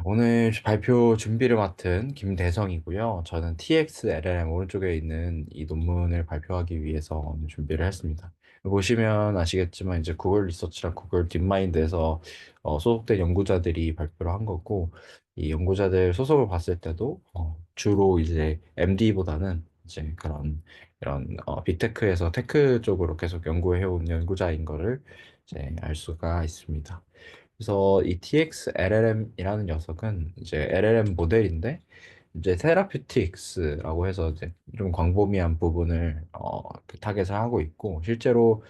오늘 발표 준비를 맡은 김대성이고요. 저는 TXLLM 오른쪽에 있는 이 논문을 발표하기 위해서 오늘 준비를 했습니다. 보시면 아시겠지만 이제 구글 리서치랑 구글 딥마인드에서 소속된 연구자들이 발표를 한 거고, 이 연구자들 소속을 봤을 때도 주로 이제 MD보다는 이제 그런 이런 빅테크에서 테크 쪽으로 계속 연구해온 연구자인 거를 이제 알 수가 있습니다. 그래서 이 TX LLM이라는 녀석은 이제 LLM 모델인데 이제 테라퓨틱스라고 해서 이제 좀 광범위한 부분을 그 타겟을 하고 있고, 실제로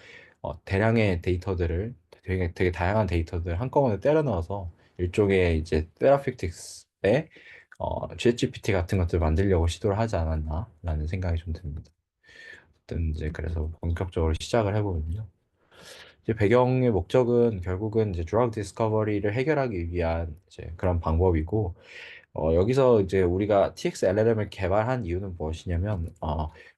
대량의 데이터들을 되게 다양한 데이터들 한꺼번에 때려 넣어서 일종의 이제 테라퓨틱스의 ChatGPT 같은 것들 만들려고 시도를 하지 않았나라는 생각이 좀 듭니다. 어떤 이제 그래서 본격적으로 시작을 해보면요. 이제 배경의 목적은 결국은 이제 드러그 디스커버리를 해결하기 위한 이제 그런 방법이고, 여기서 이제 우리가 TX LLM을 개발한 이유는 무엇이냐면,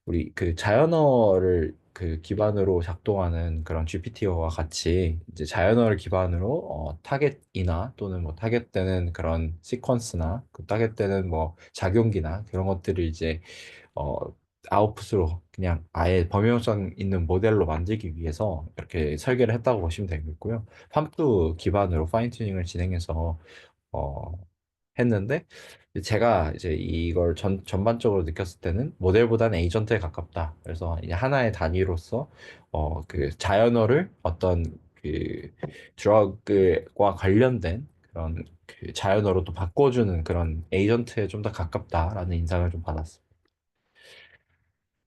우리 그 자연어를 그 기반으로 작동하는 그런 GPT와 같이 이제 자연어를 기반으로 타겟이나 또는 뭐 타겟되는 그런 시퀀스나 그 타겟되는 뭐 작용기나 그런 것들을 이제 어, 아웃풋으로 그냥 아예 범용성 있는 모델로 만들기 위해서 이렇게 설계를 했다고 보시면 되겠고요. 팜프 기반으로 파인 튜닝을 진행해서 어, 했는데, 제가 이제 이걸 전반적으로 느꼈을 때는 모델보다는 에이전트에 가깝다. 그래서 이제 하나의 단위로서 그 자연어를 어떤 그 드러그와 관련된 그런 그 자연어로 또 바꿔주는 그런 에이전트에 좀 더 가깝다라는 인상을 좀 받았습니다.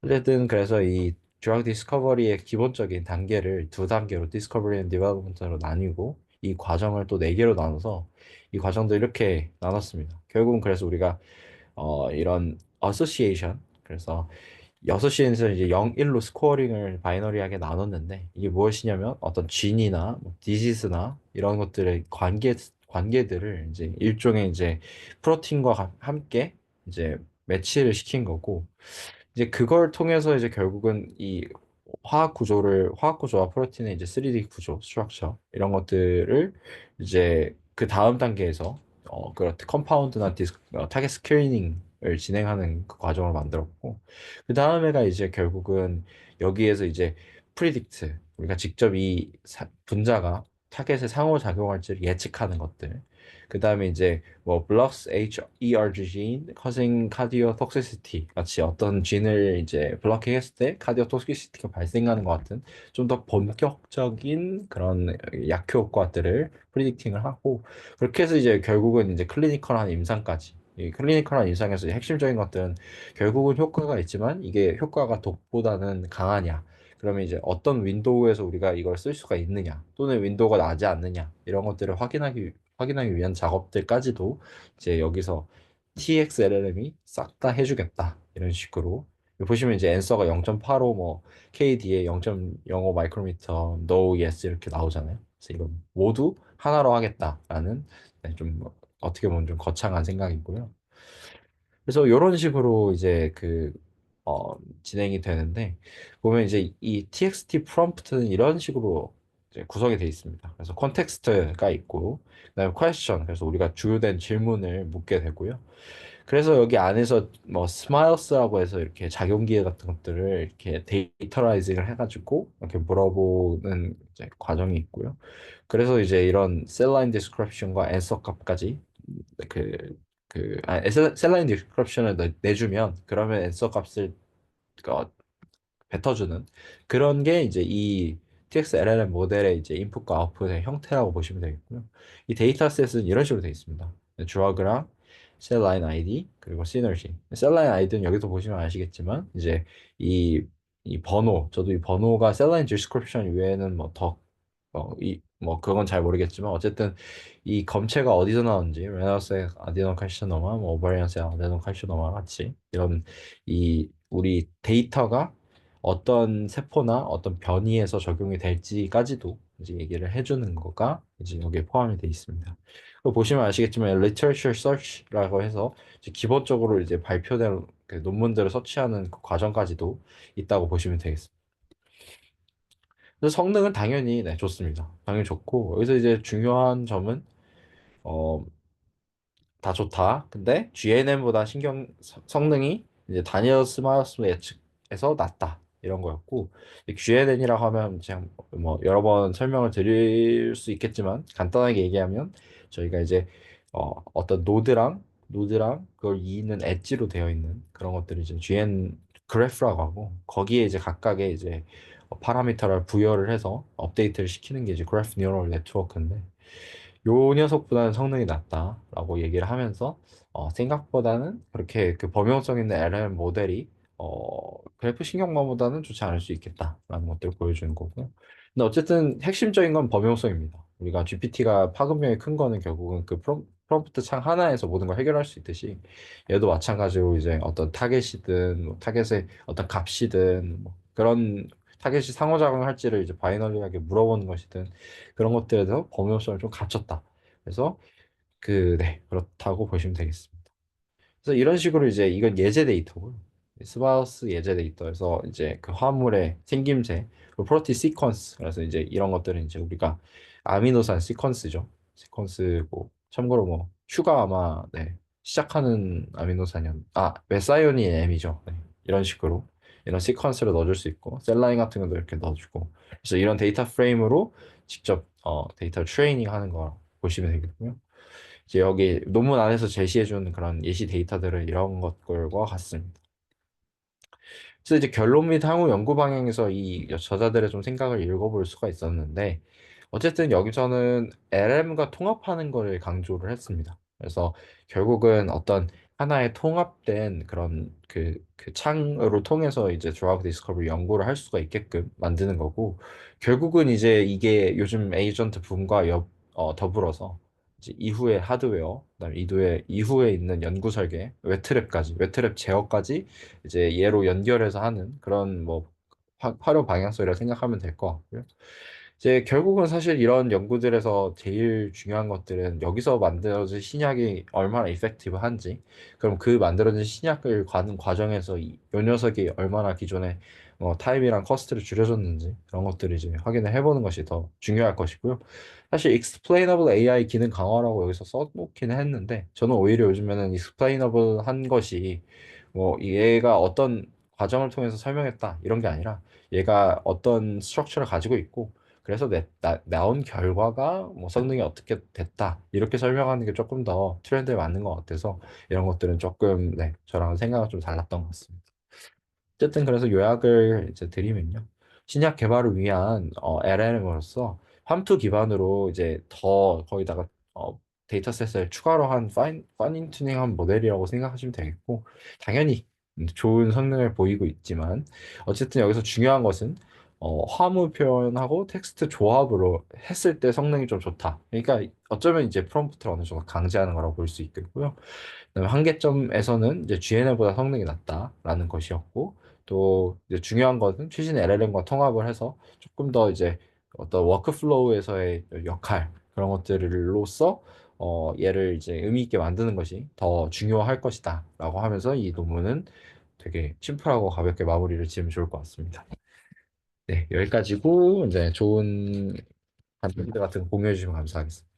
어쨌든 그래서 이 드러그 디스커버리의 기본적인 단계를 두 단계로 디스커버리 앤 디벨롭먼트로 나뉘고, 이 과정을 또 네 개로 나눠서 이 과정도 이렇게 나눴습니다. 결국은 그래서 우리가 이런 어소시에이션, 그래서 6시에서 이제 0, 1로 스코어링을 바이너리하게 나눴는데, 이게 무엇이냐면 어떤 진이나 뭐 디지즈나 이런 것들의 관계들을 이제 일종의 이제 프로틴과 함께 이제 매치를 시킨 거고, 이제 그걸 통해서 이제 결국은 이 화학 구조와 프로틴의 이제 3D 구조, 스트럭처 이런 것들을 이제 그 다음 단계에서 그 컴파운드나 타겟 스크리닝을 진행하는 그 과정을 만들었고, 그 다음에가 이제 결국은 여기에서 이제 프리딕트, 우리가 직접 이 분자가 타겟에 상호작용할지를 예측하는 것들, 그 다음에 이제 뭐 블럭스 HERG 진, 커싱 카디오 톡시시티 같이 어떤 진을 이제 블럭킹했을 때 카디오 톡시시티가 발생하는 것 같은 좀 더 본격적인 그런 약효 효과들을 프리딕팅을 하고, 그렇게 해서 이제 결국은 이제 클리니컬한 임상까지, 이 클리니컬한 임상에서 핵심적인 것들은 결국은 효과가 있지만 이게 효과가 독보다는 강하냐, 그러면 이제 어떤 윈도우에서 우리가 이걸 쓸 수가 있느냐 또는 윈도우가 나지 않느냐 이런 것들을 확인하기 위한 작업들까지도 이제 여기서 TXLLM이 싹 다 해주겠다 이런 식으로. 보시면 이제 앤서가 0.85 뭐 KD에 0.05 마이크로미터 no yes 이렇게 나오잖아요. 그래서 이건 모두 하나로 하겠다라는, 네, 좀 어떻게 보면 좀 거창한 생각이고요. 그래서 이런 식으로 이제 진행이 되는데, 보면 이제 이 TXT 프롬프트는 이런 식으로 이제 구성이 되어 있습니다. 그래서 컨텍스트가 있고, 그다음에 퀘스천, 그래서 우리가 주요된 질문을 묻게 되고요. 그래서 여기 안에서 뭐 스마일스라고 해서 이렇게 작용기회 같은 것들을 이렇게 데이터라이징을 해가지고 이렇게 물어보는 이제 과정이 있고요. 그래서 이제 이런 셀라인 디스크립션과 앤서 값까지 그 셀라인 디스크립션을 내주면 그러면 앤서 값을 어, 뱉어주는 그런 게 이제 이 TX LLM 모델의 이제 인풋과 아웃풋의 형태라고 보시면 되겠고요. 이 데이터셋은 이런 식으로 되어 있습니다. 드러그랑 셀라인 아이디 그리고 시너지. 셀라인 아이디는 여기서 보시면 아시겠지만 이제 이, 이 번호, 저도 이 번호가 셀라인 디스크립션 외에는 뭐 더, 뭐 그건 잘 모르겠지만 어쨌든 이 검체가 어디서 나오는지, 레너스의 아데노카시노마, 뭐 오버리언스의 아데노카시노마 같이 이런 이 우리 데이터가 어떤 세포나 어떤 변이에서 적용이 될지까지도 이제 얘기를 해주는 거가 이제 여기에 포함이 되어 있습니다. 그거 보시면 아시겠지만 literature search라고 해서 이제 기본적으로 이제 발표된 그 논문들을 서치하는 그 과정까지도 있다고 보시면 되겠습니다. 그래서 성능은 당연히 네, 좋습니다. 당연히 좋고, 여기서 이제 중요한 점은 어, 다 좋다. 근데 GNN보다 성능이 이제 다니엘 스마우스 예측에서 낮다. 이런 거였고, GNN이라고 하면 그냥 뭐 여러 번 설명을 드릴 수 있겠지만 간단하게 얘기하면 저희가 이제 어떤 노드랑 그걸 이는 엣지로 되어 있는 그런 것들을 이제 GN 그래프라고 하고, 거기에 이제 각각의 이제 파라미터를 부여를 해서 업데이트를 시키는 게 이제 그래프 뉴럴 네트워크인데, 요 녀석보다는 성능이 낮다라고 얘기를 하면서 생각보다는 그렇게 그 범용성 있는 LLM 모델이 그래프 신경망보다는 좋지 않을 수 있겠다라는 것들을 보여주는 거고요. 근데 어쨌든 핵심적인 건 범용성입니다. 우리가 GPT가 파급력이 큰 거는 결국은 그 프롬프트 창 하나에서 모든 걸 해결할 수 있듯이, 얘도 마찬가지로 이제 어떤 타겟이든 뭐 타겟의 어떤 값이든 뭐 그런 타겟이 상호작용할지를 이제 바이너리하게 물어보는 것이든 그런 것들에 대해서 범용성을 좀 갖췄다. 그래서 네, 그렇다고 보시면 되겠습니다. 그래서 이런 식으로 이제 이건 예제 데이터고요. 스바우스 예제 데이터에서 이제 그 화물의 생김새, 그 프로틴 시퀀스, 그래서 이제 이런 것들은 이제 우리가 아미노산 시퀀스죠. 시퀀스고, 참고로 뭐 슈가 아마 네, 시작하는 메사이오닌 M이죠. 네, 이런 식으로 이런 시퀀스를 넣어줄 수 있고, 셀라인 같은 것도 이렇게 넣어주고, 그래서 이런 데이터 프레임으로 직접 데이터 트레이닝 하는 거 보시면 되겠고요. 이제 여기 논문 안에서 제시해주는 그런 예시 데이터들은 이런 것들과 같습니다. 그래서 이제 결론 및 향후 연구 방향에서 이 저자들의 좀 생각을 읽어볼 수가 있었는데, 어쨌든 여기서는 LM과 통합하는 것을 강조를 했습니다. 그래서 결국은 어떤 하나의 통합된 그런 그 창으로 통해서 이제 드라그 디스커버리 연구를 할 수가 있게끔 만드는 거고, 결국은 이제 이게 요즘 에이전트 붐과 더불어서 이제 이후에 하드웨어, 그다음에 이후에 있는 연구 설계, 웹트랩 제어까지 이제 얘로 연결해서 하는 그런 뭐 활용 방향성이라 생각하면 될 것 같고요. 이제 결국은 사실 이런 연구들에서 제일 중요한 것들은 여기서 만들어진 신약이 얼마나 이펙티브한지, 그럼 그 만들어진 신약을 가는 과정에서 요 녀석이 얼마나 기존에 타임이랑 커스트를 줄여줬는지 그런 것들을 이제 확인을 해보는 것이 더 중요할 것이고요. 사실 explainable AI 기능 강화라고 여기서 써놓기는 했는데, 저는 오히려 요즘에는 explainable 한 것이 뭐 얘가 어떤 과정을 통해서 설명했다 이런 게 아니라 얘가 어떤 스트럭처를 가지고 있고, 그래서 나온 결과가 뭐 성능이 어떻게 됐다 이렇게 설명하는 게 조금 더 트렌드에 맞는 것 같아서 이런 것들은 조금 네, 저랑 생각이 좀 달랐던 것 같습니다. 어쨌든 그래서 요약을 이제 드리면요. 신약 개발을 위한 LLM으로서 함투 기반으로 이제 더 거기다가 데이터셋을 추가로 한 파인 튜닝한 모델이라고 생각하시면 되겠고, 당연히 좋은 성능을 보이고 있지만 어쨌든 여기서 중요한 것은 화물 표현하고 텍스트 조합으로 했을 때 성능이 좀 좋다. 그러니까 어쩌면 이제 프롬프트를 어느 정도 강제하는 거라고 볼 수 있겠고요. 그다음에 한계점에서는 이제 GNL보다 성능이 낮다라는 것이었고, 또 이제 중요한 것은 최신 LLM과 통합을 해서 조금 더 이제 어떤 워크플로우에서의 역할 그런 것들로서 얘를 이제 의미 있게 만드는 것이 더 중요할 것이다라고 하면서 이 논문은 되게 심플하고 가볍게 마무리를 지으면 좋을 것 같습니다. 네, 여기까지고 이제 좋은 관점들 같은 거 공유해 주시면 감사하겠습니다.